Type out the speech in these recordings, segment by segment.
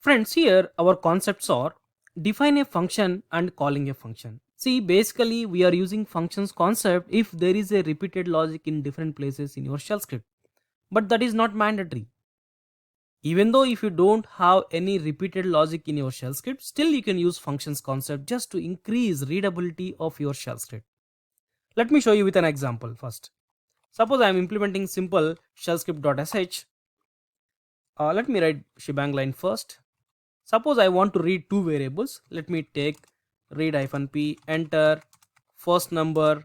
Friends, here our concepts are define a function and calling a function. See, basically we are using functions concept if there is a repeated logic in different places in your shell script. But that is not mandatory. Even though if you don't have any repeated logic in your shell script, still you can use functions concept just to increase readability of your shell script. Let me show you with an example first. Suppose I am implementing simple shell script.sh. Let me write shebang line first. Suppose I want to read two variables. Let me take read-p, enter first number,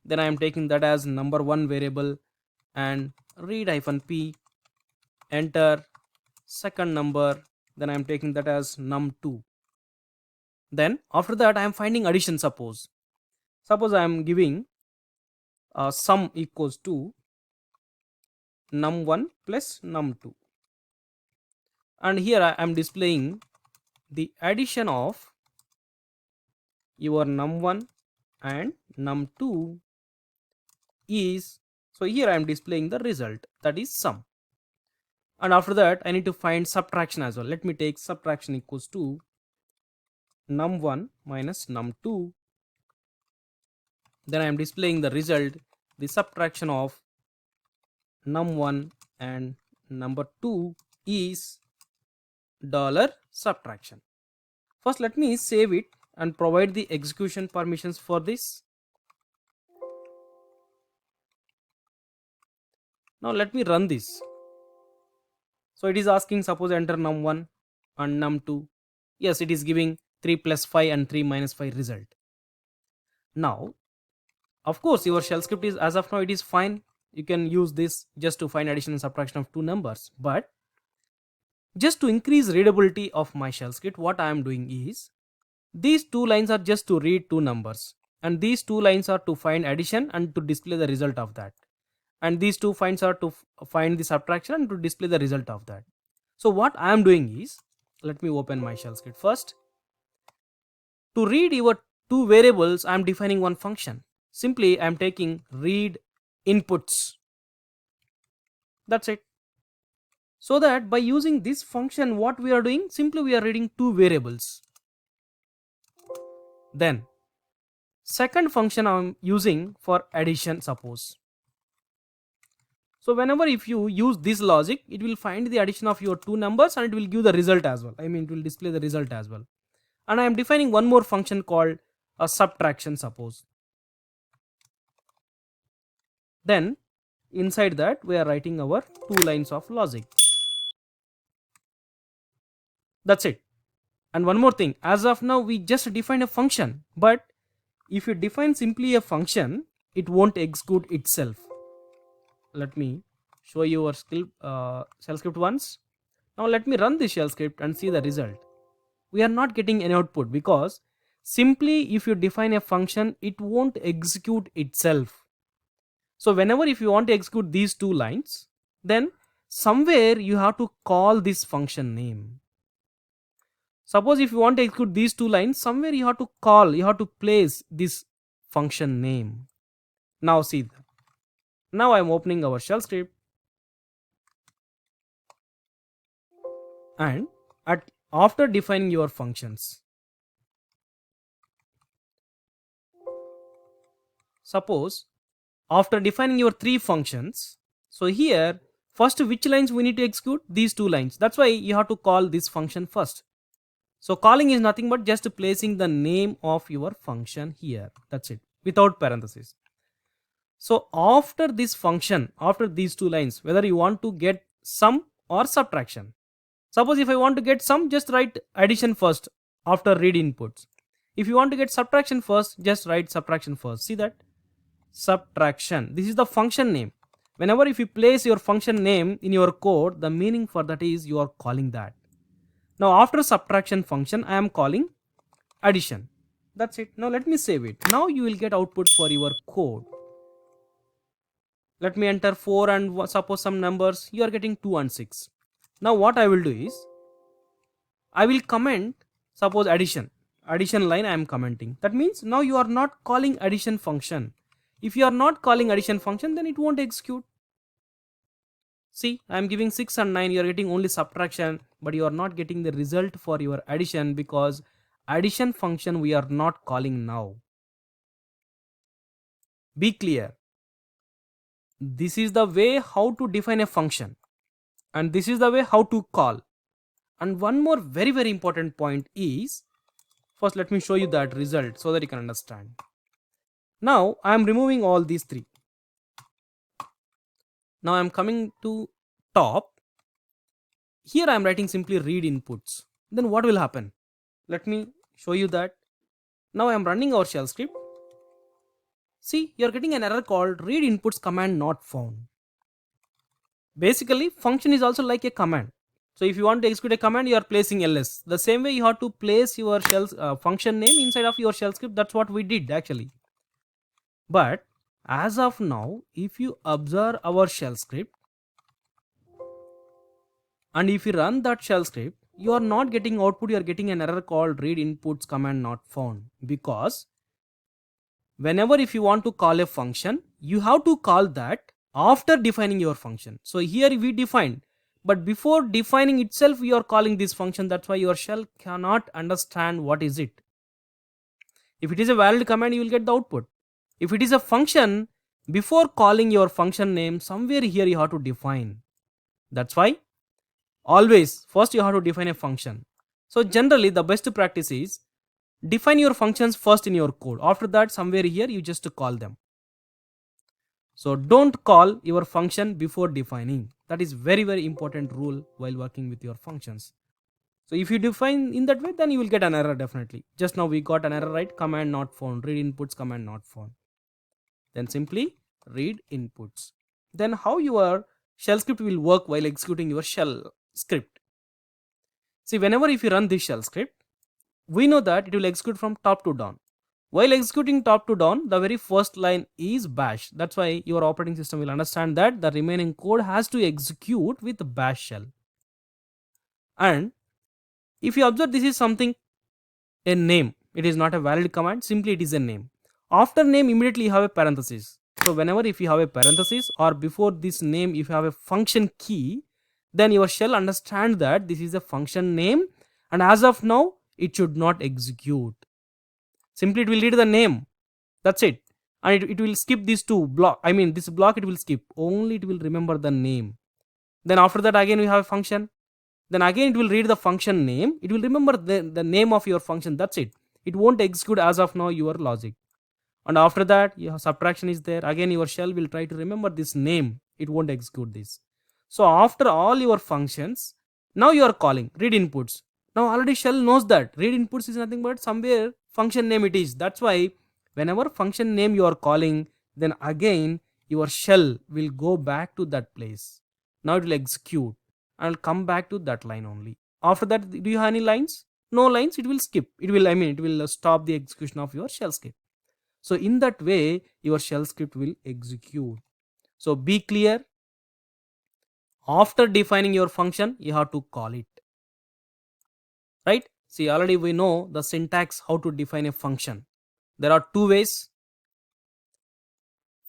then I am taking that as number one variable, and read-p, enter second number, then I am taking that as num2. Then after that I am finding addition. Suppose I am giving sum equals to num1 plus num2, and here I am displaying the addition of your num1 and num2 is, so here I am displaying the result, that is sum. And after that I need to find subtraction as well. Let me take subtraction equals to num1 minus num2, then I am displaying the result, the subtraction of num1 and number 2 is $subtraction. First let me save it and provide the execution permissions for this. Now let me run this. So it is asking, suppose enter num1 and num2. Yes, it is giving 3 plus 5 and 3 minus 5 result. Now of course your shell script is, as of now it is fine. You can use this just to find addition and subtraction of two numbers, but just to increase readability of my shell script, what I am doing is, these two lines are just to read two numbers, and these two lines are to find addition and to display the result of that, and these two lines are to find the subtraction and to display the result of that. So what I am doing is, let me open my shell script first. To read your two variables, I am defining one function. Simply I am taking read inputs. That's it. So that by using this function, what we are doing, simply we are reading two variables. Then second function I am using for addition, suppose. So whenever if you use this logic, it will find the addition of your two numbers and it will give the result as well. I mean, it will display the result as well. And I am defining one more function called a subtraction, suppose. Then inside that we are writing our two lines of logic. That's it. And one more thing, as of now we just defined a function, but if you define simply a function, it won't execute itself. Let me show you our shell script once. Now let me run this shell script and see the result. We are not getting any output because simply if you define a function, it won't execute itself. So whenever if you want to execute these two lines, then somewhere you have to call this function name. Suppose if you want to execute these two lines, somewhere you have to call, you have to place this function name. Now see, now I am opening our shell script, and after defining your functions, suppose after defining your three functions, so here first which lines we need to execute, these two lines. That's why you have to call this function first. So calling is nothing but just placing the name of your function here. That's it, without parentheses. So after this function, after these two lines, whether you want to get sum or subtraction. Suppose if I want to get sum, just write addition first after read inputs. If you want to get subtraction first, just write subtraction first. See that? Subtraction. This is the function name. Whenever if you place your function name in your code, the meaning for that is you are calling that. Now after subtraction function, I am calling addition. That's it. Now let me save it. Now you will get output for your code. Let me enter 4 and suppose some numbers. You are getting 2 and 6. Now what I will do is, I will comment, suppose addition line I am commenting. That means now you are not calling addition function. If you are not calling addition function, then it won't execute. See, I am giving 6 and 9, you are getting only subtraction, but you are not getting the result for your addition because addition function we are not calling now. Be clear. This is the way how to define a function, and this is the way how to call. And one more very important point is, first let me show you that result so that you can understand. Now I am removing all these three. Now I am coming to top. Here I am writing simply read inputs. Then what will happen? Let me show you that. Now I am running our shell script. See, you are getting an error called read inputs command not found. Basically, function is also like a command. So if you want to execute a command, you are placing ls. The same way you have to place your shell function name inside of your shell script. That's what we did actually. But as of now, if you observe our shell script, and if you run that shell script, you are not getting output, you are getting an error called read inputs command not found, because whenever if you want to call a function, you have to call that after defining your function. So here we defined, but before defining itself we are calling this function. That's why your shell cannot understand what is it. If it is a valid command, you will get the output. If it is a function, before calling your function name, somewhere here you have to define. That's why always first you have to define a function. So generally the best practice is define your functions first in your code. After that, somewhere here you just call them. So don't call your function before defining. That is very important rule while working with your functions. So if you define in that way, then you will get an error definitely. Just now we got an error, right? Command not found, read inputs command not found. Then simply read inputs. Then how your shell script will work while executing your shell script? See, whenever if you run this shell script, we know that it will execute from top to down. While executing top to down, the very first line is bash. That's why your operating system will understand that the remaining code has to execute with bash shell. And if you observe, this is something, a name. It is not a valid command, simply it is a name. After name, immediately you have a parenthesis. So whenever if you have a parenthesis or before this name if you have a function key, then your shell understands that this is a function name, and as of now it should not execute. Simply it will read the name. That's it. And it will skip these two block. I mean this block it will skip. Only it will remember the name. Then after that again we have a function. Then again it will read the function name. It will remember the name of your function. That's it. It won't execute as of now your logic. And after that your subtraction is there. Again your shell will try to remember this name. It won't execute this. So after all your functions, now you are calling read inputs. Now already shell knows that read inputs is nothing but somewhere function name it is. That's why whenever function name you are calling, then again your shell will go back to that place. Now it will execute and come back to that line only. After that, do you have any lines? No lines, it will skip. It will stop the execution of your shell script. So in that way your shell script will execute. So be clear, after defining your function you have to call it, right? See, already we know the syntax how to define a function. There are two ways: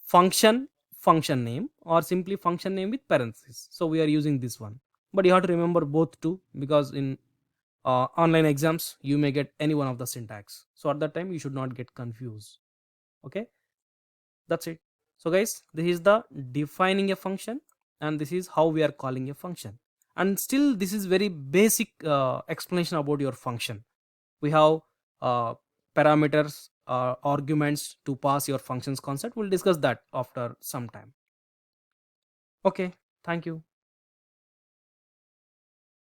function name, or simply function name with parentheses. So we are using this one, but you have to remember both two, because in online exams you may get any one of the syntax. So at that time you should not get confused. Okay, that's it. So guys, this is the defining a function, and this is how we are calling a function. And still this is very basic explanation about your function. We have parameters, arguments to pass your functions concept. We'll discuss that after some time. Okay, thank you.